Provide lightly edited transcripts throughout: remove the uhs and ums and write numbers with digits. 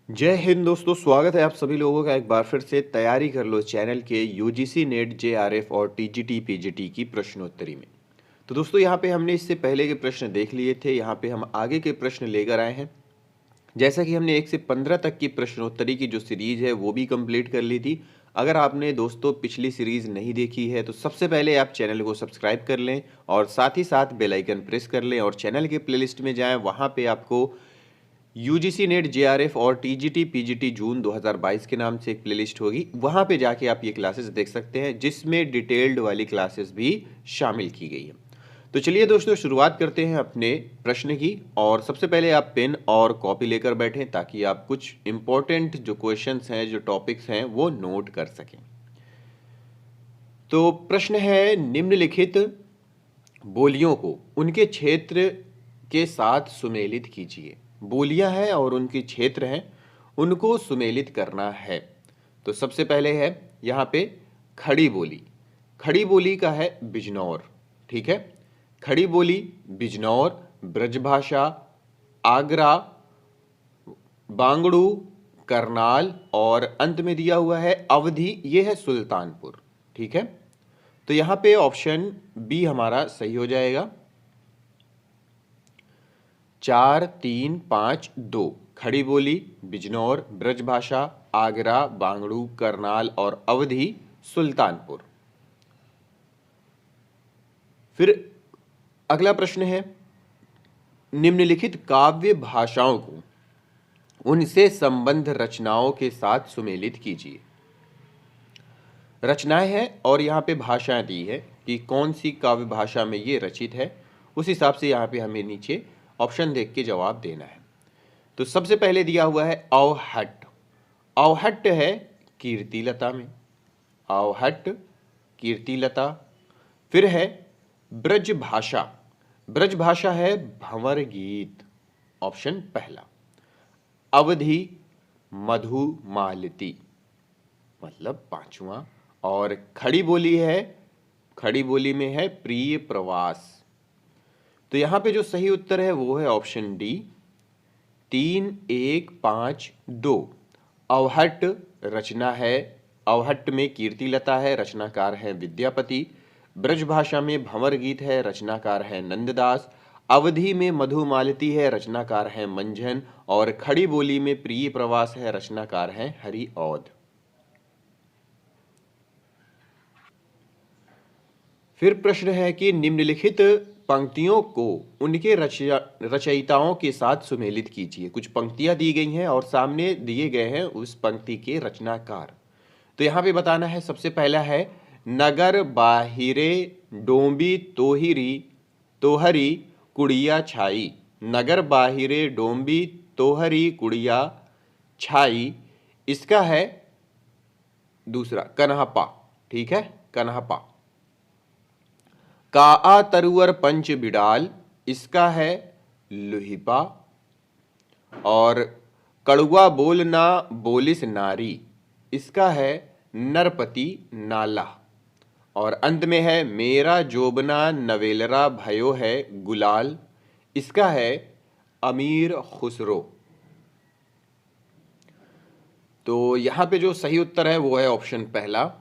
जय हिंद दोस्तों, स्वागत है आप सभी लोगों का एक बार फिर से तैयारी कर लो चैनल के यूजीसी नेट जेआरएफ और टीजीटी पीजीटी की प्रश्नोत्तरी में। तो दोस्तों यहाँ पे हमने इससे पहले के प्रश्न देख लिए थे, यहाँ पे हम आगे के प्रश्न लेकर आए हैं। जैसा कि हमने 1 से 15 तक की प्रश्नोत्तरी की जो सीरीज है वो भी कंप्लीट कर ली थी। अगर आपने दोस्तों पिछली सीरीज नहीं देखी है तो सबसे पहले आप चैनल को सब्सक्राइब कर लें और साथ ही साथ बेल आइकन प्रेस कर लें और चैनल के प्लेलिस्ट में जाएं। वहाँ पे आपको यूजीसी नेट जेआरएफ और टीजीटी पीजीटी जून 2022 के नाम से एक प्लेलिस्ट होगी, वहां पे जाके आप ये क्लासेस देख सकते हैं जिसमें डिटेल्ड वाली क्लासेस भी शामिल की गई है। तो चलिए दोस्तों शुरुआत करते हैं अपने प्रश्न की। और सबसे पहले आप पेन और कॉपी लेकर बैठें ताकि आप कुछ इंपॉर्टेंट जो क्वेश्चंस हैं, जो टॉपिक्स हैं वो नोट कर सकें। तो प्रश्न है, निम्नलिखित बोलियों को उनके क्षेत्र के साथ सुमेलित कीजिए। बोलियां हैं और उनके क्षेत्र हैं, उनको सुमेलित करना है। तो सबसे पहले है यहाँ पे खड़ी बोली। खड़ी बोली का है बिजनौर, ठीक है। खड़ी बोली बिजनौर, ब्रजभाषा आगरा, बांगड़ू, करनाल और अंत में दिया हुआ है अवधि, ये है सुल्तानपुर, ठीक है। तो यहाँ पे ऑप्शन बी हमारा सही हो जाएगा। 4, 3, 5, 2। खड़ी बोली बिजनौर, ब्रजभाषा आगरा, बांगड़ू, करनाल और अवधि सुल्तानपुर। फिर अगला प्रश्न है, निम्नलिखित काव्य भाषाओं को उनसे संबंध रचनाओं के साथ सुमेलित कीजिए। रचनाएं हैं और यहाँ पे भाषाएं दी है कि कौन सी काव्य भाषा में ये रचित है, उस हिसाब से यहाँ पे हमें नीचे ऑप्शन देख के जवाब देना है। तो सबसे पहले दिया हुआ है अवहट्ट। अवहट्ट है कीर्तिलता में, अवहट्ट कीर्तिलता। फिर है ब्रजभाषा, ब्रजभाषा है भंवर गीत, ऑप्शन पहला। अवधि मधुमालती, मतलब पांचवा। और खड़ी बोली है, खड़ी बोली में है प्रिय प्रवास। तो यहां पे जो सही उत्तर है वो है ऑप्शन डी, 3, 1, 5, 2। अवहट्ट रचना है, अवहट्ट में कीर्तिलता है, रचनाकार है विद्यापति। ब्रजभाषा में भंवर गीत है, रचनाकार है नंददास। अवधि में मधुमालती है, रचनाकार है मंझन। और खड़ी बोली में प्रिय प्रवास है, रचनाकार है हरिऔध। फिर प्रश्न है कि निम्नलिखित पंक्तियों को उनके रचयिताओं के साथ सुमेलित कीजिए। कुछ पंक्तियां दी गई हैं और सामने दिए गए हैं उस पंक्ति के रचनाकार। तो यहां पे बताना है, सबसे पहला है, नगर बाहिरे डोंबी तोहिरी तोहरी कुड़िया छाई। नगर बाहिरे डोंबी तोहरी कुड़िया छाई, इसका है दूसरा कन्हपा, ठीक है, कन्हपा। काआ तरुअर पंच बिडाल, इसका है लुहिपा। और कड़ुआ बोलना बोलिस नारी, इसका है नरपति नाला। और अंत में है मेरा जोबना नवेलरा भयो है गुलाल, इसका है अमीर खुसरो। तो यहां पे जो सही उत्तर है वो है ऑप्शन पहला,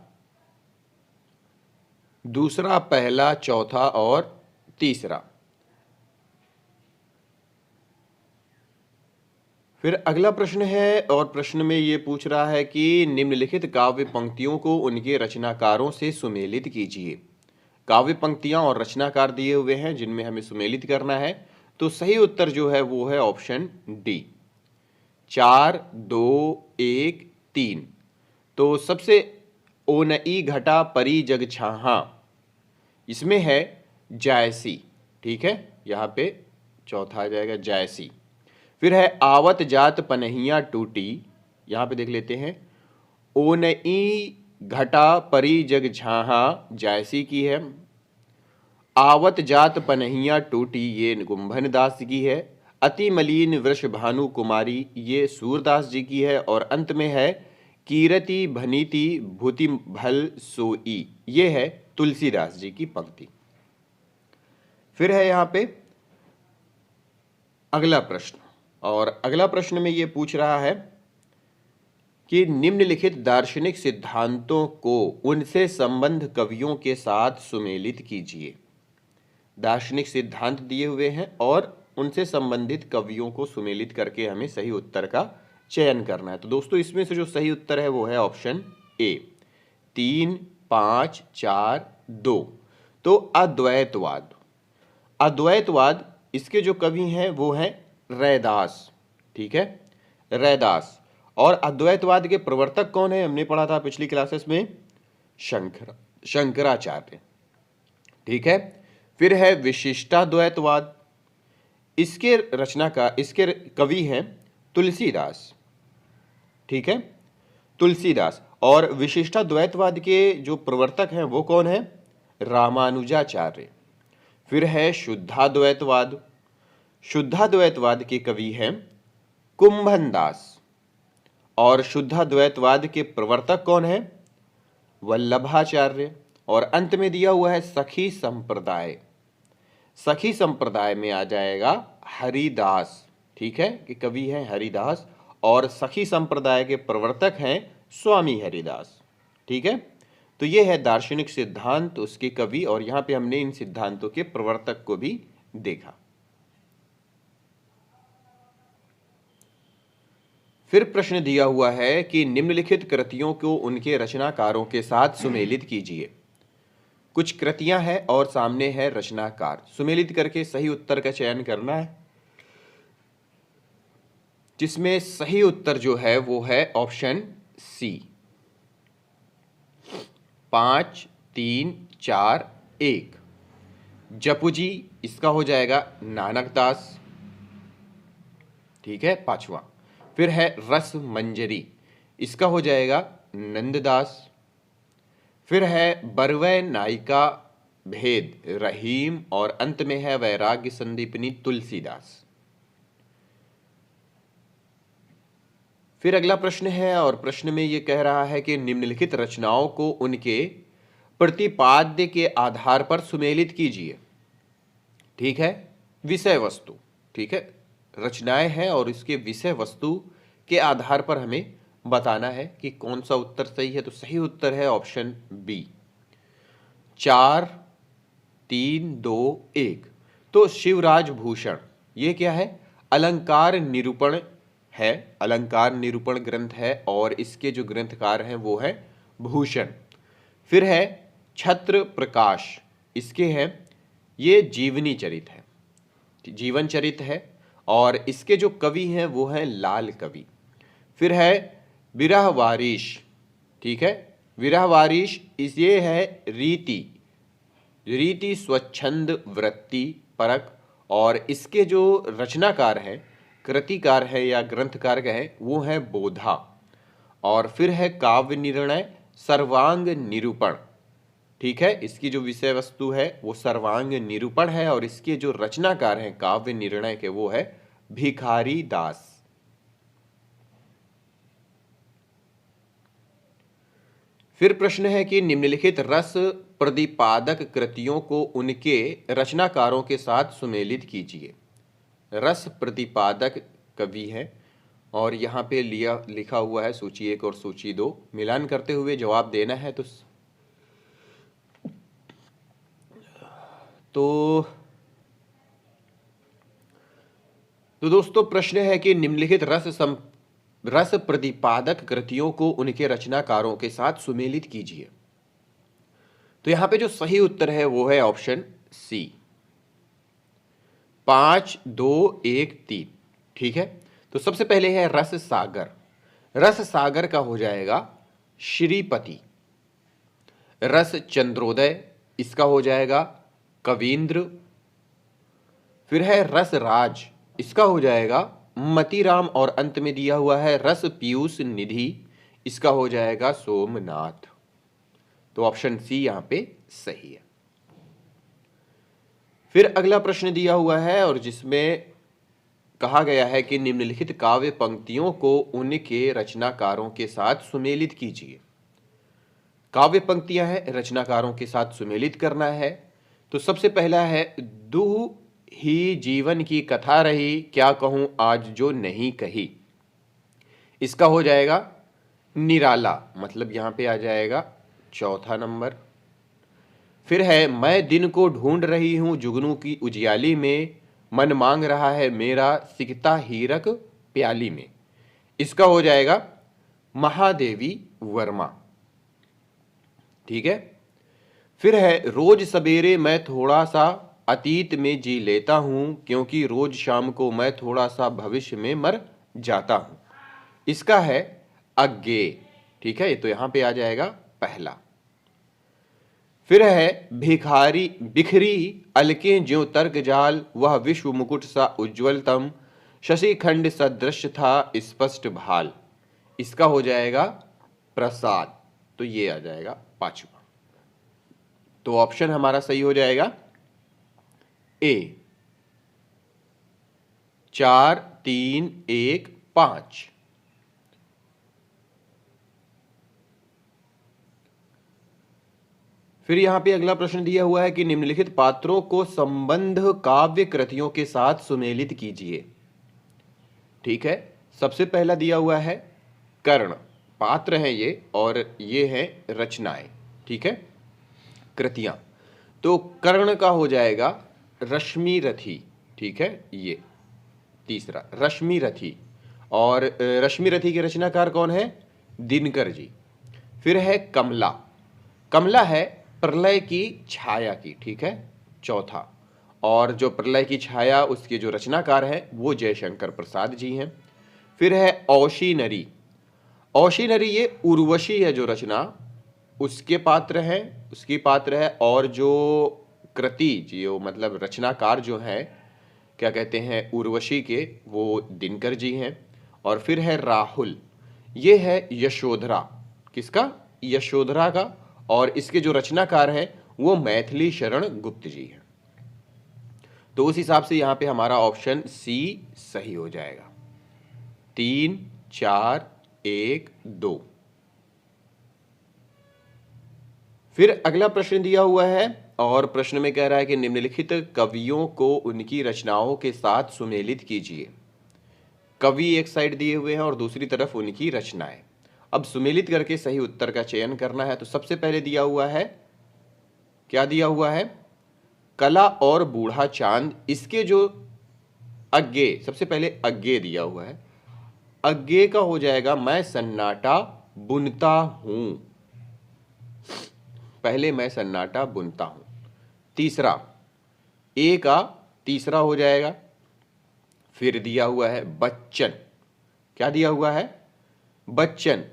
दूसरा, पहला, चौथा और तीसरा। फिर अगला प्रश्न है और प्रश्न में ये पूछ रहा है कि निम्नलिखित काव्य पंक्तियों को उनके रचनाकारों से सुमेलित कीजिए। काव्य पंक्तियां और रचनाकार दिए हुए हैं जिनमें हमें सुमेलित करना है। तो सही उत्तर जो है वो है ऑप्शन डी, 4, 2, 1, 3। तो सबसे ओनई घटा परी जग छाहा, इसमें है जायसी, ठीक है, यहां पे चौथा आ जाएगा जायसी। फिर है आवत जात पनहिया टूटी, यहां पे देख लेते हैं, ओनई घटा परी जग छाहा जायसी की है। आवत जात पनहिया टूटी, ये गुम्भन दास की है। अति मलिन वृष भानु कुमारी, ये सूरदास जी की है। और अंत में है कीरति भनीति भूति भल सोई, ये है तुलसीदास जी की पंक्ति। फिर है यहां पे अगला प्रश्न, और अगला प्रश्न में ये पूछ रहा है कि निम्नलिखित दार्शनिक सिद्धांतों को उनसे संबद्ध कवियों के साथ सुमेलित कीजिए। दार्शनिक सिद्धांत दिए हुए हैं और उनसे संबंधित कवियों को सुमेलित करके हमें सही उत्तर का चयन करना है। तो दोस्तों इसमें से जो सही उत्तर है वो है ऑप्शन ए, 3, 5, 4, 2। तो अद्वैतवाद। अद्वैतवाद इसके जो कवि हैं वो हैं रैदास। ठीक है, रैदास। और अद्वैतवाद के प्रवर्तक कौन है, हमने पढ़ा था पिछली क्लासेस में, शंकराचार्य। ठीक है। फिर है विशिष्टाद्वैतवाद, इसके इसके कवि हैं तुलसीदास। ठीक है, तुलसीदास। और विशिष्टाद्वैतवाद के जो प्रवर्तक हैं वो कौन है, रामानुजाचार्य। फिर है शुद्धाद्वैतवाद, शुद्धाद्वैतवाद के कवि हैं कुंभन दास। और शुद्धाद्वैतवाद के प्रवर्तक कौन है, वल्लभाचार्य। और अंत में दिया हुआ है सखी संप्रदाय, सखी संप्रदाय में आ जाएगा हरिदास। ठीक है, कि कवि हैं हरिदास और सखी संप्रदाय के प्रवर्तक हैं स्वामी हरिदास। ठीक है, तो ये है दार्शनिक सिद्धांत, उसके कवि, और यहां पे हमने इन सिद्धांतों के प्रवर्तक को भी देखा। फिर प्रश्न दिया हुआ है कि निम्नलिखित कृतियों को उनके रचनाकारों के साथ सुमेलित कीजिए। कुछ कृतियां हैं और सामने है रचनाकार, सुमेलित करके सही उत्तर का चयन करना है, जिसमें सही उत्तर जो है वो है ऑप्शन सी, 5, 3, 4, 1। जपुजी, इसका हो जाएगा नानकदास। ठीक है, 5वां। फिर है रस मंजरी, इसका हो जाएगा नंददास। फिर है बरवै नायिका भेद रहीम, और अंत में है वैराग्य संदीपनी तुलसीदास। फिर अगला प्रश्न है, और प्रश्न में यह कह रहा है कि निम्नलिखित रचनाओं को उनके प्रतिपाद्य के आधार पर सुमेलित कीजिए। ठीक है, विषय वस्तु। ठीक है, रचनाएं हैं और इसके विषय वस्तु के आधार पर हमें बताना है कि कौन सा उत्तर सही है। तो सही उत्तर है ऑप्शन बी, 4, 3, 2, 1। तो शिवराज भूषण, ये क्या है, अलंकार निरूपण है, अलंकार निरूपण ग्रंथ है, और इसके जो ग्रंथकार हैं वो है भूषण। फिर है छत्र प्रकाश, इसके हैं, ये जीवनी चरित है, जीवन चरित है, और इसके जो कवि हैं वो हैं लाल कवि। फिर है विरह वारिश। ठीक है, विरह वारिश ये है रीति स्वच्छंद वृत्ति परक, और इसके जो रचनाकार हैं, कृतिकार है या ग्रंथकार है वो है बोधा। और फिर है काव्य निर्णय सर्वांग निरूपण। ठीक है, इसकी जो विषय वस्तु है वो सर्वांग निरूपण है, और इसके जो रचनाकार हैं काव्य निर्णय के वो है भिखारी दास। फिर प्रश्न है कि निम्नलिखित रस प्रतिपादक कृतियों को उनके रचनाकारों के साथ सुमेलित कीजिए। रस प्रतिपादक कवि है, और यहाँ पे लिखा हुआ है सूची 1 और सूची 2, मिलान करते हुए जवाब देना है। तो दोस्तों प्रश्न है कि निम्नलिखित रस प्रतिपादक कृतियों को उनके रचनाकारों के साथ सुमेलित कीजिए। तो यहां पे जो सही उत्तर है वो है ऑप्शन सी, 5, 2, 1, 3। ठीक है, तो सबसे पहले है रस सागर। रस सागर का हो जाएगा श्रीपति। रस चंद्रोदय, इसका हो जाएगा कवींद्र। फिर है रस राज, इसका हो जाएगा मतीराम, और अंत में दिया हुआ है रस पीयूष निधि, इसका हो जाएगा सोमनाथ। तो ऑप्शन सी यहां पे सही है। फिर अगला प्रश्न दिया हुआ है, और जिसमें कहा गया है कि निम्नलिखित काव्य पंक्तियों को उनके रचनाकारों के साथ सुमेलित कीजिए। काव्य पंक्तियां हैं, रचनाकारों के साथ सुमेलित करना है। तो सबसे पहला है दुह ही जीवन की कथा रही, क्या कहूं आज जो नहीं कही, इसका हो जाएगा निराला, मतलब यहाँ पे आ जाएगा चौथा नंबर। फिर है मैं दिन को ढूंढ रही हूँ जुगनू की उजियाली में, मन मांग रहा है मेरा सिकता हीरक प्याली में। इसका हो जाएगा महादेवी वर्मा। ठीक है। फिर है रोज सवेरे मैं थोड़ा सा अतीत में जी लेता हूं, क्योंकि रोज शाम को मैं थोड़ा सा भविष्य में मर जाता हूं। इसका है अज्ञे। ठीक है, तो यहां पे आ जाएगा पहला। फिर है भिखारी बिखरी अलकें ज्यों तर्क जाल, वह विश्व मुकुट सा उज्ज्वलतम, शशिखंड सदृश था स्पष्ट भाल। इसका हो जाएगा प्रसाद। तो ये आ जाएगा पांचवा। तो ऑप्शन हमारा सही हो जाएगा ए 4 3 1 5। फिर यहां पे अगला प्रश्न दिया हुआ है कि निम्नलिखित पात्रों को संबंध काव्य कृतियों के साथ सुमेलित कीजिए। ठीक है, सबसे पहला दिया हुआ है कर्ण, पात्र हैं ये, और ये है रचनाएं। ठीक है, कृतियां। तो कर्ण का हो जाएगा रश्मि रथी। ठीक है, ये तीसरा रश्मि रथी। और रश्मि रथी के रचनाकार कौन है? दिनकर जी। फिर है कमला, कमला है प्रलय की छाया की। ठीक है, चौथा। और जो प्रलय की छाया उसके जो रचनाकार हैं वो जयशंकर प्रसाद जी हैं। फिर है औशीनरी, औशीनरी ये उर्वशी है जो रचना, उसके पात्र हैं, उसकी पात्र है। और जो कृति जो मतलब रचनाकार जो है क्या कहते हैं उर्वशी के, वो दिनकर जी हैं। और फिर है राहुल, ये है यशोधरा, किसका? यशोधरा का। और इसके जो रचनाकार हैं वो मैथिली शरण गुप्त जी हैं। तो उस हिसाब से यहां पे हमारा ऑप्शन सी सही हो जाएगा। 3 4 1 2। फिर अगला प्रश्न दिया हुआ है और प्रश्न में कह रहा है कि निम्नलिखित कवियों को उनकी रचनाओं के साथ सुमेलित कीजिए। कवि एक साइड दिए हुए हैं और दूसरी तरफ उनकी रचनाएं। अब सुमेलित करके सही उत्तर का चयन करना है। तो सबसे पहले दिया हुआ है, क्या दिया हुआ है? कला और बूढ़ा चांद। इसके जो अज्ञे, सबसे पहले अज्ञे दिया हुआ है, अज्ञे का हो जाएगा मैं सन्नाटा बुनता हूं। पहले मैं सन्नाटा बुनता हूं। तीसरा, ए का तीसरा हो जाएगा। फिर दिया हुआ है बच्चन, क्या दिया हुआ है? बच्चन,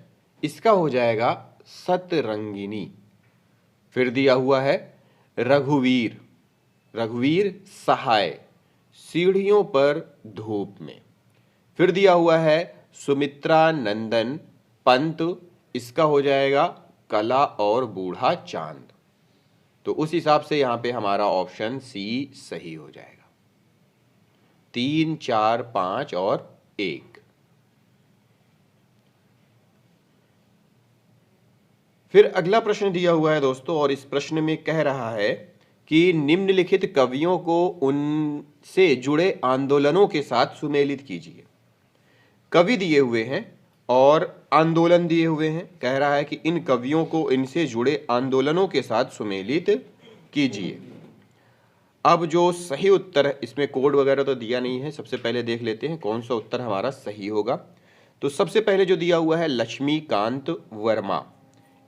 इसका हो जाएगा सतरंगिनी। फिर दिया हुआ है रघुवीर, रघुवीर सहाय, सीढ़ियों पर धूप में। फिर दिया हुआ है सुमित्रा नंदन पंत, इसका हो जाएगा कला और बूढ़ा चांद। तो उस हिसाब से यहां पे हमारा ऑप्शन सी सही हो जाएगा। 3 4 5 और 1। फिर अगला प्रश्न दिया हुआ है दोस्तों, और इस प्रश्न में कह रहा है कि निम्नलिखित कवियों को उनसे जुड़े आंदोलनों के साथ सुमेलित कीजिए। कवि दिए हुए हैं और आंदोलन दिए हुए हैं। कह रहा है कि इन कवियों को इनसे जुड़े आंदोलनों के साथ सुमेलित कीजिए। अब जो सही उत्तर है, इसमें कोड वगैरह तो दिया नहीं है, सबसे पहले देख लेते हैं कौन सा उत्तर हमारा सही होगा। तो सबसे पहले जो दिया हुआ है लक्ष्मीकांत वर्मा,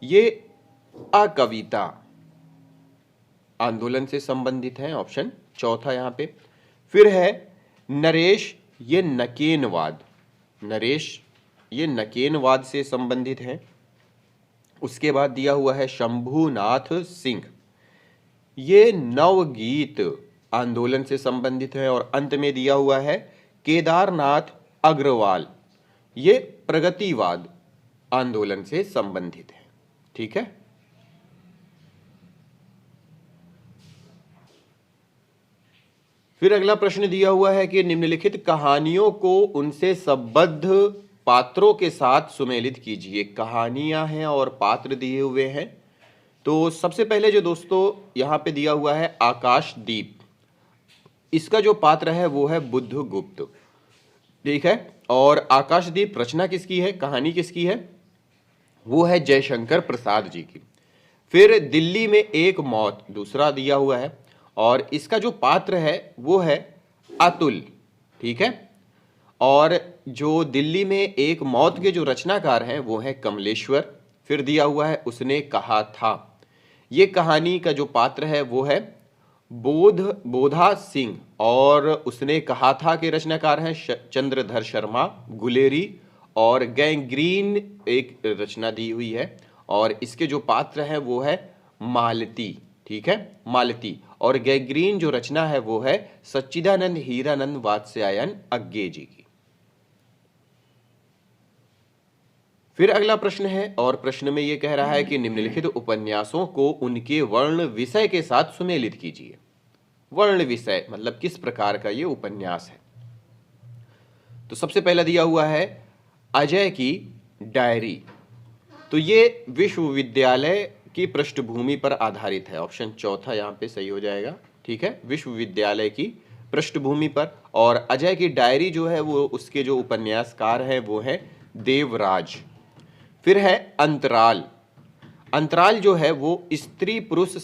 ये अकविता आंदोलन से संबंधित है, ऑप्शन चौथा यहां पे। फिर है नरेश, ये नकेनवाद, नरेश ये नकेनवाद से संबंधित है। उसके बाद दिया हुआ है शंभुनाथ सिंह, ये नवगीत आंदोलन से संबंधित है। और अंत में दिया हुआ है केदारनाथ अग्रवाल, ये प्रगतिवाद आंदोलन से संबंधित है। ठीक है, फिर अगला प्रश्न दिया हुआ है कि निम्नलिखित कहानियों को उनसे संबद्ध पात्रों के साथ सुमेलित कीजिए। कहानियां हैं और पात्र दिए हुए हैं। तो सबसे पहले जो दोस्तों यहां पे दिया हुआ है आकाशदीप, इसका जो पात्र है वो है बुद्धगुप्त। ठीक है, और आकाशदीप रचना किसकी है, कहानी किसकी है? वो है जयशंकर प्रसाद जी की। फिर दिल्ली में एक मौत दूसरा दिया हुआ है, और इसका जो पात्र है वो है अतुल। ठीक है। और जो दिल्ली में एक मौत के जो रचनाकार हैं वो है कमलेश्वर। फिर दिया हुआ है उसने कहा था। ये कहानी का जो पात्र है वो है बोधा सिंह, और उसने कहा था कि रचनाकार हैं चंद्रधर शर्मा गुलेरी, और गैंग्रीन एक रचना दी हुई है, और इसके जो पात्र है वो है मालती। ठीक है, मालती। और गैंग्रीन जो रचना है वो है सच्चिदानंद हीरानंद वात्स्यायन अज्ञे जी की। फिर अगला प्रश्न है, और प्रश्न में यह कह रहा है कि निम्नलिखित उपन्यासों को उनके वर्ण विषय के साथ सुमेलित कीजिए। वर्ण विषय मतलब किस प्रकार का ये उपन्यास है। तो सबसे पहला दिया हुआ है अजय की डायरी। तो ये विश्वविद्यालय की पृष्ठभूमि पर आधारित है। ऑप्शन चौथा यहाँ पे सही हो जाएगा। ठीक है, विश्वविद्यालय की पृष्ठभूमि पर। और अजय की डायरी जो है वो उसके जो उपन्यासकार हैं वो है देवराज। फिर है अंतराल। अंतराल जो है वो स्त्री पुरुष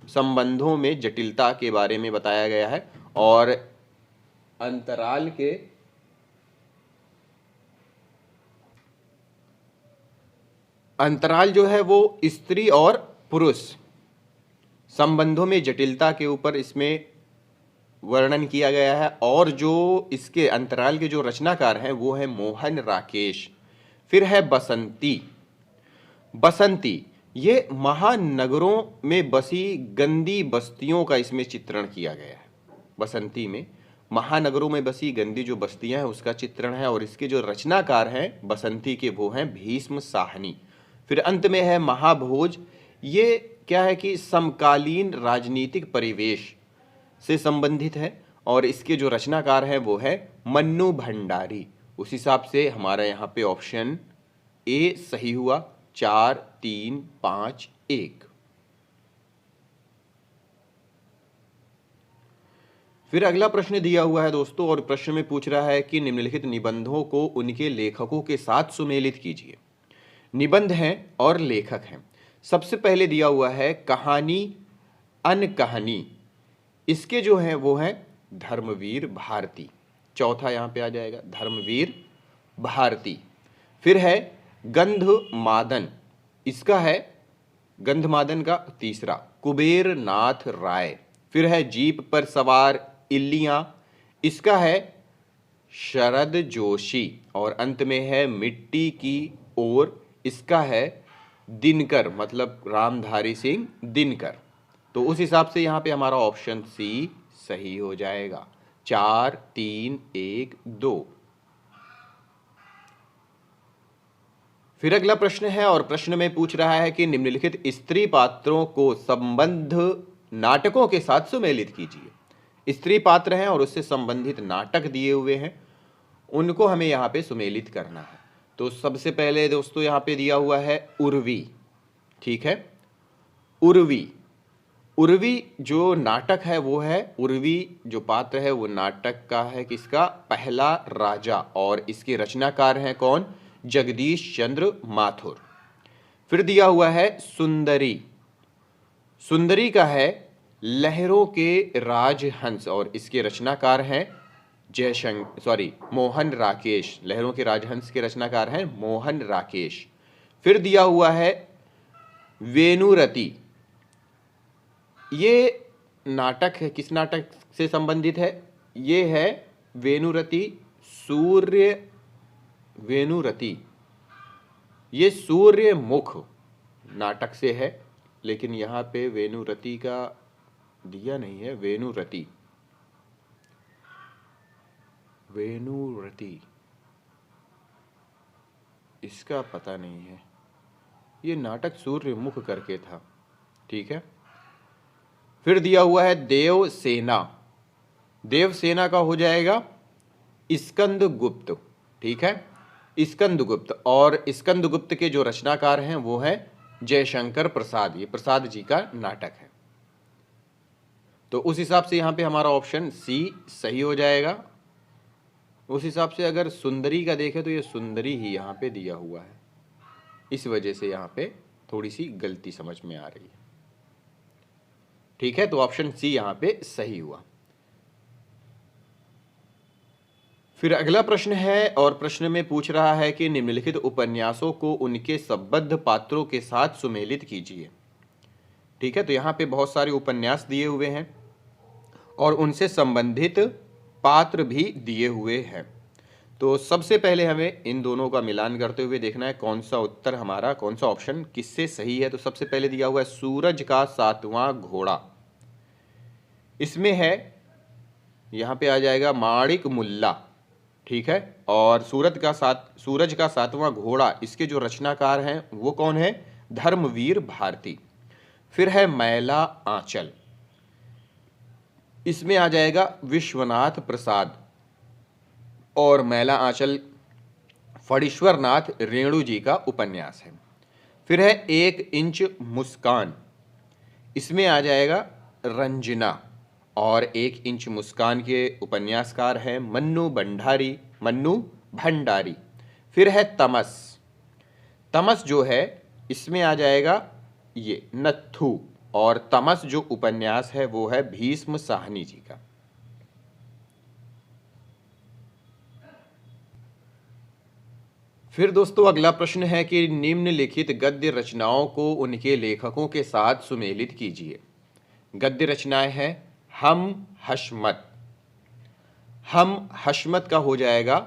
संबंधों में जटिलता के बारे में बताया गया है। और अंतराल जो है वो स्त्री और पुरुष संबंधों में जटिलता के ऊपर इसमें वर्णन किया गया है। और जो इसके अंतराल के जो रचनाकार हैं वो है मोहन राकेश। फिर है बसंती। बसंती ये महानगरों में बसी गंदी बस्तियों का इसमें चित्रण किया गया है। बसंती में महानगरों में बसी गंदी जो बस्तियां हैं उसका चित्रण है, और इसके जो रचनाकार हैं बसंती के वो हैं भीष्म साहनी। फिर अंत में है महाभोज। ये क्या है कि समकालीन राजनीतिक परिवेश से संबंधित है, और इसके जो रचनाकार हैं वो है मन्नू भंडारी। उस हिसाब से हमारा यहाँ पे ऑप्शन ए सही हुआ। 4 3 5 1। फिर अगला प्रश्न दिया हुआ है दोस्तों, और प्रश्न में पूछ रहा है कि निम्नलिखित निबंधों को उनके लेखकों के साथ सुमेलित कीजिए। निबंध हैं और लेखक हैं। सबसे पहले दिया हुआ है कहानी अनकहानी। इसके जो हैं वो हैं धर्मवीर भारती। चौथा यहाँ पे आ जाएगा धर्मवीर भारती। फिर है गंधमादन। इसका है गंधमादन का तीसरा कुबेर नाथ राय। फिर है जीप पर सवार इल्लियां। इसका है शरद जोशी। और अंत में है मिट्टी की ओर। इसका है दिनकर मतलब रामधारी सिंह दिनकर। तो उस हिसाब से यहाँ पे हमारा ऑप्शन सी सही हो जाएगा। 4 3 1 2। फिर अगला प्रश्न है, और प्रश्न में पूछ रहा है कि निम्नलिखित स्त्री पात्रों को संबंध नाटकों के साथ सुमेलित कीजिए। स्त्री पात्र हैं और उससे संबंधित नाटक दिए हुए हैं, उनको हमें यहाँ पे सुमेलित करना है। तो सबसे पहले दोस्तों यहाँ पे दिया हुआ है उर्वी। ठीक है, उर्वी। उर्वी जो नाटक है वो है उर्वी जो पात्र है वो नाटक का है किसका पहला राजा, और इसके रचनाकार हैं कौन जगदीश चंद्र माथुर। फिर दिया हुआ है सुंदरी। सुंदरी का है लहरों के राजहंस, और इसके रचनाकार हैं मोहन राकेश। लहरों के राजहंस के रचनाकार हैं मोहन राकेश। फिर दिया हुआ है वेनुरति। ये नाटक है, किस नाटक से संबंधित है? ये है वेनुरति। ये सूर्यमुख नाटक से है, लेकिन यहाँ पे वेनुरति का दिया नहीं है। वेनुरति इसका पता नहीं है। ये नाटक सूर्यमुख करके था। ठीक है। फिर दिया हुआ है देवसेना। देवसेना का हो जाएगा स्कंदगुप्त। ठीक है, स्कंदगुप्त। और स्कंदगुप्त के जो रचनाकार हैं वो है जयशंकर प्रसाद। ये प्रसाद जी का नाटक है। तो उस हिसाब से यहाँ पे हमारा ऑप्शन सी सही हो जाएगा। उस हिसाब से अगर सुंदरी का देखें तो ये सुंदरी ही यहाँ पे दिया हुआ है। इस वजह से यहाँ पे थोड़ी सी गलती समझ में आ रही है। ठीक है, तो ऑप्शन सी यहाँ पे सही हुआ। फिर अगला प्रश्न है और प्रश्न में पूछ रहा है कि निम्नलिखित उपन्यासों को उनके संबद्ध पात्रों के साथ सुमेलित कीजिए। ठीक है, तो यहाँ पे बहुत सारे उपन्यास दिए हुए हैं और उनसे संबंधित पात्र भी दिए हुए हैं। तो सबसे पहले हमें इन दोनों का मिलान करते हुए देखना है कौन सा उत्तर हमारा, कौन सा ऑप्शन किससे सही है। तो सबसे पहले दिया हुआ है सूरज का सातवां घोड़ा, इसमें है यहाँ पे आ जाएगा माणिक मुल्ला। ठीक है, और सूरज का सातवां घोड़ा, इसके जो रचनाकार हैं वो कौन है, धर्मवीर भारती। फिर है मैला आंचल, इसमें आ जाएगा विश्वनाथ प्रसाद, और मैला आंचल फणीश्वर नाथ रेणु जी का उपन्यास है। फिर है एक इंच मुस्कान, इसमें आ जाएगा रंजना, और एक इंच मुस्कान के उपन्यासकार हैं मन्नू भंडारी। फिर है तमस जो है इसमें आ जाएगा ये नत्थू, और तमस जो उपन्यास है वो है भीष्म साहनी जी का। फिर दोस्तों अगला प्रश्न है कि निम्नलिखित गद्य रचनाओं को उनके लेखकों के साथ सुमेलित कीजिए। गद्य रचनाएं हैं हम हशमत का हो जाएगा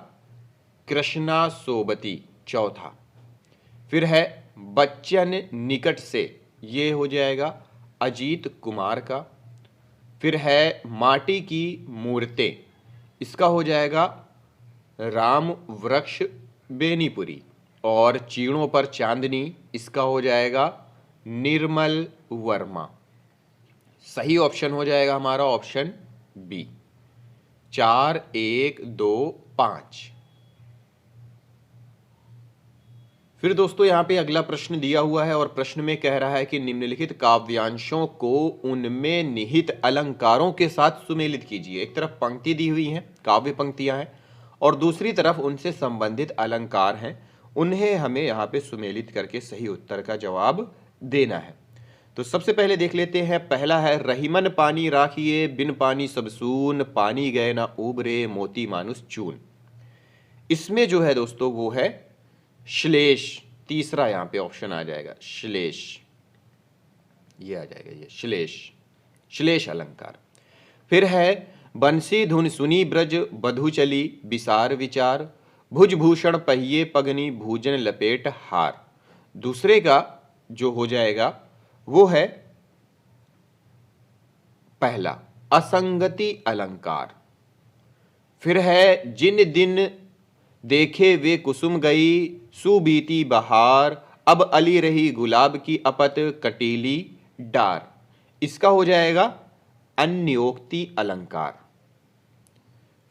कृष्णा सोबती चौथा। फिर है बच्चन निकट से, ये हो जाएगा अजीत कुमार का। फिर है माटी की मूर्तें, इसका हो जाएगा राम वृक्ष बेनीपुरी। और चीणों पर चांदनी, इसका हो जाएगा निर्मल वर्मा। सही ऑप्शन हो जाएगा हमारा ऑप्शन बी, 4, 1, 2, 5। फिर दोस्तों यहाँ पे अगला प्रश्न दिया हुआ है और प्रश्न में कह रहा है कि निम्नलिखित काव्यांशों को उनमें निहित अलंकारों के साथ सुमेलित कीजिए। एक तरफ पंक्ति दी हुई है, काव्य पंक्तियां हैं, और दूसरी तरफ उनसे संबंधित अलंकार हैं, उन्हें हमें यहाँ पे सुमेलित करके सही उत्तर का जवाब देना है। तो सबसे पहले देख लेते हैं, पहला है रहीमन पानी राखिए बिन पानी सब सून, पानी गए ना उबरे मोती मानुस चून। इसमें जो है दोस्तों वो है श्लेष, तीसरा यहाँ पे ऑप्शन आ जाएगा श्लेष, ये आ जाएगा ये श्लेष अलंकार। फिर है बंसी धुन सुनी ब्रज बधु चली विसार विचार, भुज भूषण पहिए पगनी भूजन लपेट हार। दूसरे का जो हो जाएगा वो है पहला असंगति अलंकार। फिर है जिन दिन देखे वे कुसुम गई सुबीती बहार, अब अली रही गुलाब की अपत कटीली डार। इसका हो जाएगा अन्योक्ति अलंकार।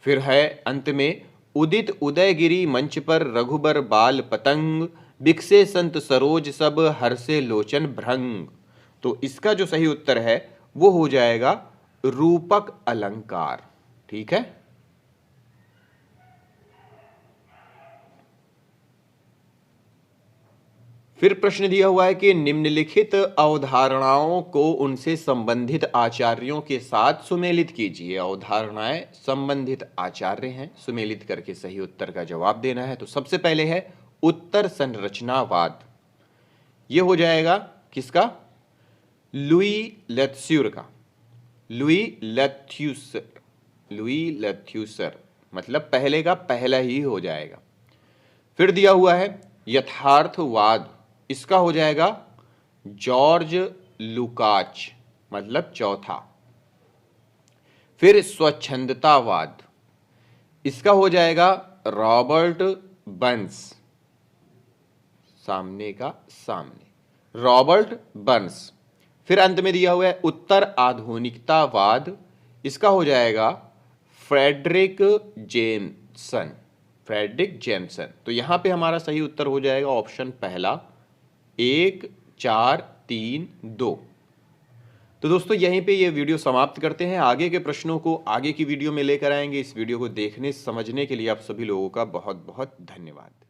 फिर है अंत में उदित उदयगिरी मंच पर रघुबर बाल पतंग, बिकसे संत सरोज सब हर्षे लोचन भ्रंग। तो इसका जो सही उत्तर है वो हो जाएगा रूपक अलंकार। ठीक है, फिर प्रश्न दिया हुआ है कि निम्नलिखित अवधारणाओं को उनसे संबंधित आचार्यों के साथ सुमेलित कीजिए। अवधारणाएं संबंधित आचार्य हैं, सुमेलित करके सही उत्तर का जवाब देना है। तो सबसे पहले है उत्तर संरचनावाद, यह हो जाएगा किसका, लुई लेथ्यूर का, लुई लेथ्यूसर, मतलब पहले का पहला ही हो जाएगा। फिर दिया हुआ है यथार्थवाद, इसका हो जाएगा जॉर्ज लुकाच, मतलब चौथा। फिर स्वच्छंदतावाद, इसका हो जाएगा रॉबर्ट बर्न्स, सामने का सामने रॉबर्ट बर्न्स। फिर अंत में दिया हुआ है उत्तर आधुनिकतावाद, इसका हो जाएगा फ्रेडरिक जेम्सन। तो यहां पे हमारा सही उत्तर हो जाएगा ऑप्शन पहला 1, 4, 3, 2। तो दोस्तों यहीं पे ये वीडियो समाप्त करते हैं। आगे के प्रश्नों को आगे की वीडियो में लेकर आएंगे। इस वीडियो को देखने समझने के लिए आप सभी लोगों का बहुत बहुत धन्यवाद।